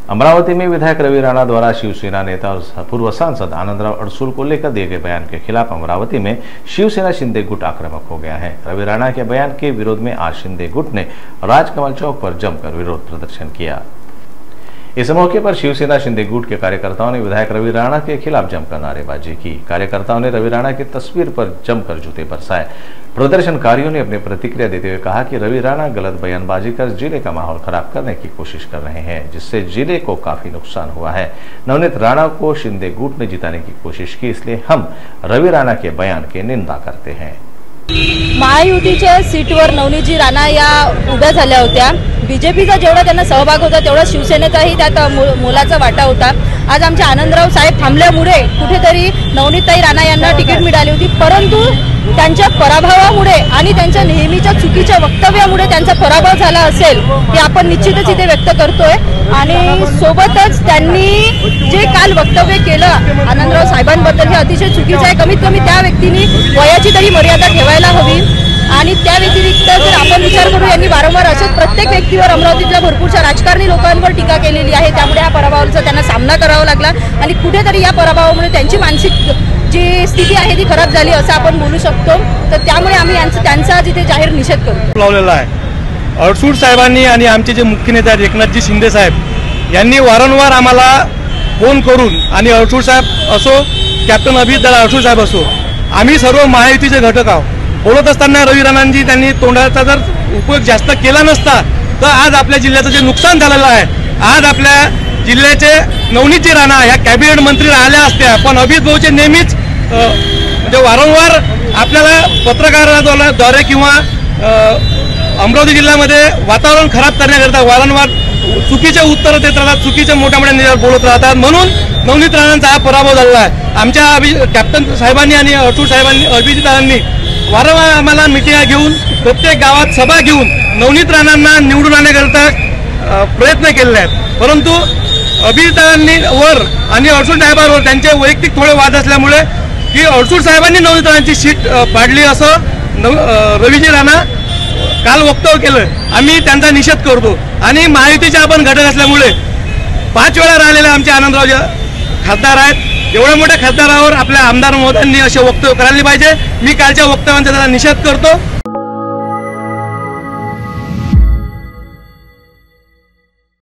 अमरावती में विधायक रवि राणा द्वारा शिवसेना नेता और पूर्व सांसद आनंदराव अडसूल को लेकर दिए गए बयान के खिलाफ अमरावती में शिवसेना शिंदे गुट आक्रामक हो गया है। रवि राणा के बयान के विरोध में आज शिंदे गुट ने राजकमल चौक पर जमकर विरोध प्रदर्शन किया। इस मौके पर शिवसेना शिंदे गुट के कार्यकर्ताओं ने विधायक रवि राणा के खिलाफ जमकर नारेबाजी की। कार्यकर्ताओं ने रवि राणा की तस्वीर पर जमकर जूते बरसाए। प्रदर्शनकारियों ने अपनी प्रतिक्रिया देते हुए कहा कि रवि राणा गलत बयानबाजी कर जिले का माहौल खराब करने की कोशिश कर रहे हैं, जिससे जिले को काफी नुकसान हुआ है। नवनीत राणा को शिंदे गुट ने जिताने की कोशिश की, इसलिए हम रवि राणा के बयान की निंदा करते हैं। महायुतीच्या सीटवर नवनीतजी राणा या उभ्या झाल्या होत्या। बीजेपीचा जेवढा त्यांना सहभाग होता तेवढा शिवसेनेचाही त्यात मोलाचा वाटा होता। आज आमचे आनंदराव साहेब थांबल्यामुळे कुठेतरी नवनीतताई राणा यांना तिकीट मिळाली होती, परंतु त्यांच्या पराभवामुळे आणि त्यांच्या नेहमीच्या चुकीच्या वक्तव्यामुळे त्यांचा पराभव झाला असेल हे आपण निश्चितच इथे व्यक्त करतोय। आणि सोबतच त्यांनी जे काल वक्तव्य केलं आनंदराव साहेबांबद्दल हे अतिशय चुकीचं आहे। कमीत कमी त्या व्यक्तींनी वयाची तरी मर्यादा ठेवायला हवी। आणि त्या व्यतिरिक्त जर आपण विचार करू, यांनी वारंवार असेच प्रत्येक व्यक्तीवर अमरावतीतल्या भरपूरशा राजकारणी लोकांवर टीका केलेली आहे, त्यामुळे या पराभवाचा त्यांना सामना करावा लागला आणि कुठेतरी या पराभवामुळे त्यांची मानसिक जी स्थिती आहे ती खराब झाली असं आपण बोलू शकतो। तर त्यामुळे आम्ही त्यांचा जिथे जाहीर निषेध करू लावलेला आहे। अडसूळ साहेबांनी आणि आमचे जे मुख्य नेते आहेत एकनाथजी शिंदे साहेब यांनी वारंवार आम्हाला फोन करून आणि अडसूळ साहेब असो, कॅप्टन अभिजितदादा अडसूळ साहेब असो, आम्ही सर्व महायुतीचे घटक आहोत। बोलत असताना रवि राणांजी त्यांनी तोंडाचा जर उपयोग जास्त केला नसता तर आज आपल्या जिल्ह्याचं जे नुकसान झालेलं आहे, आज आपल्या जिल्ह्याचे नवनीतजी राणा ह्या कॅबिनेट मंत्री राहिल्या असत्या, पण अभिजित भाऊचे नेहमीच म्हणजे वारंवार आपल्याला पत्रकाराद्वारे किंवा अमरावती जिल्ह्यामध्ये वातावरण खराब करण्याकरता वारंवार चुकीचे उत्तर देत राहतात, चुकीचे मोठ्या मोठ्या निर्णय बोलत राहतात, म्हणून नवनीत राणांचा हा पराभव झालेला आहे। आमच्या कॅप्टन साहेबांनी आणि अडसूळ साहेबांनी अभिजितदादांनी वारंवार आम्हाला मिटिंगा घेऊन प्रत्येक गावात सभा घेऊन नवनीत राणांना निवडून आणण्याकरता प्रयत्न केलेले आहेत, परंतु अभिजितदादांनी वर आणि अडसूळ साहेबांवर त्यांचे वैयक्तिक थोडे वाद असल्यामुळे की अडसूळ साहेबांनी नवनीत राणांची सीट पाडली असं रवीजी राणा काल वक्तव्य केलं। आम्ही त्यांचा निषेध करतो आणि महायुतीचे आपण घटक असल्यामुळे 5 वेळा राहिलेले आमचे आनंदराव खासदार आहेत। एवढ्या मोठ्या खासदारावर आपल्या आमदार महोदयांनी असे वक्तव्य करायला पाहिजे। मी कालच्या वक्तव्यांचा त्याचा निषेध करतो।